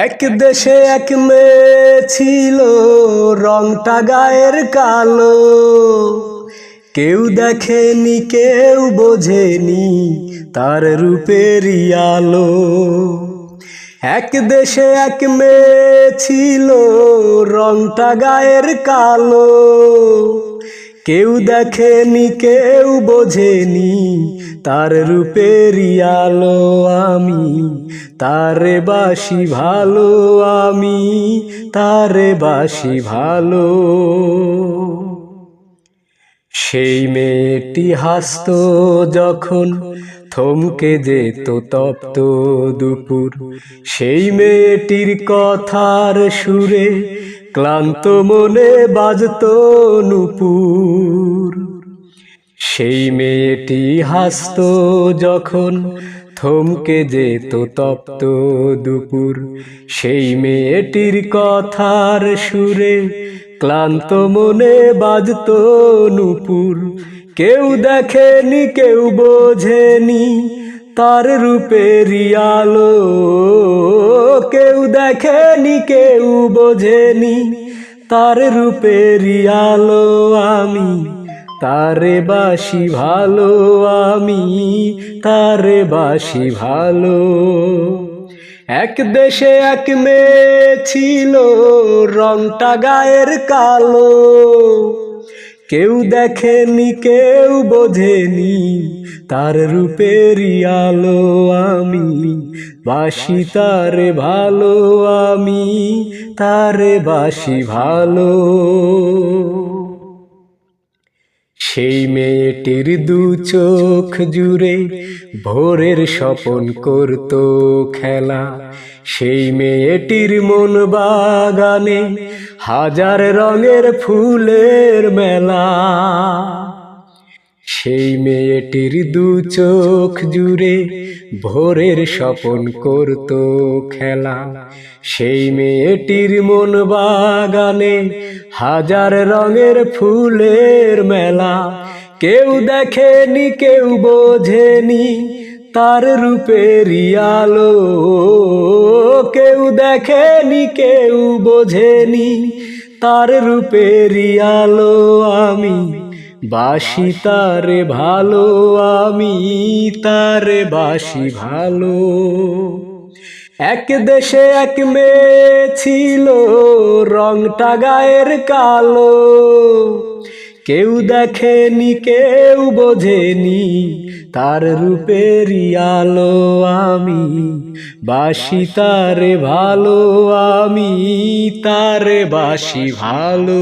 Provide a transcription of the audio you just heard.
এক দেশে এক মেয়ে ছিল, রংটা গায়ের কালো। কেউ দেখেনি কেউ বোঝেনি তার রূপেরই আলো। এক দেশে এক মেয়ে ছিল, রংটা গায়ের কালো। কেউ দেখেনি কেউ বোঝেনি তার রূপেরই আলো। আমি তারে বাসি ভালো, আমি তারে বাসি ভালো। সেই মেয়েটি হাসত যখন থমকে যেত তপ্ত দুপুর। সেই মেয়েটির কথার সুরে ক্লান্ত মনে বাজত নূপুর। সেই মেয়েটি হাসত যখন থমকে যেত তপ্ত দুপুর। সেই মেয়েটির কথার সুরে ক্লান্ত মনে বাজত নূপুর। কেউ দেখেনি কেউ বোঝেনি তার রূপেরই আলো। কেউ দেখেনি কেউ বোঝেনি তার রূপেরই আলো। আমি তারে বাসি ভালো, আমি তারে বাসি ভালো। এক দেশে এক মেয়ে ছিল, রংটা গায়ের কালো। কেউ দেখেনি কেউ বোঝেনি তার রূপেরই আলো। আমি বাসি তারে ভালো, আমি তারে বাসি ভালো। সেই মেয়েটির দু চোখ জুড়ে ভোরের স্বপন করত খেলা। সেই মেয়েটির মন বাগানে হাজার রঙের ফুলের মেলা। সেই মেয়েটির দু চোখ জুড়ে ভোরের স্বপন করত খেলা। সেই মেয়েটির মন বাগানে হাজার রঙের ফুলের মেলা। কেউ দেখেনি কেউ বোঝেনি তার রূপেরই আলো। কেউ দেখেনি কেউ বোঝেনি তার রূপেরই আলো। আমি বাসি তারে ভালো, আমি তারে বাসি ভালো। এক দেশে এক মেয়ে ছিল, রংটা গায়ের কালো। কেউ দেখেনি কেউ বোঝেনি তার রূপেরই আলো। আমি বাসি তারে ভালো, আমি তারে বাসি ভালো।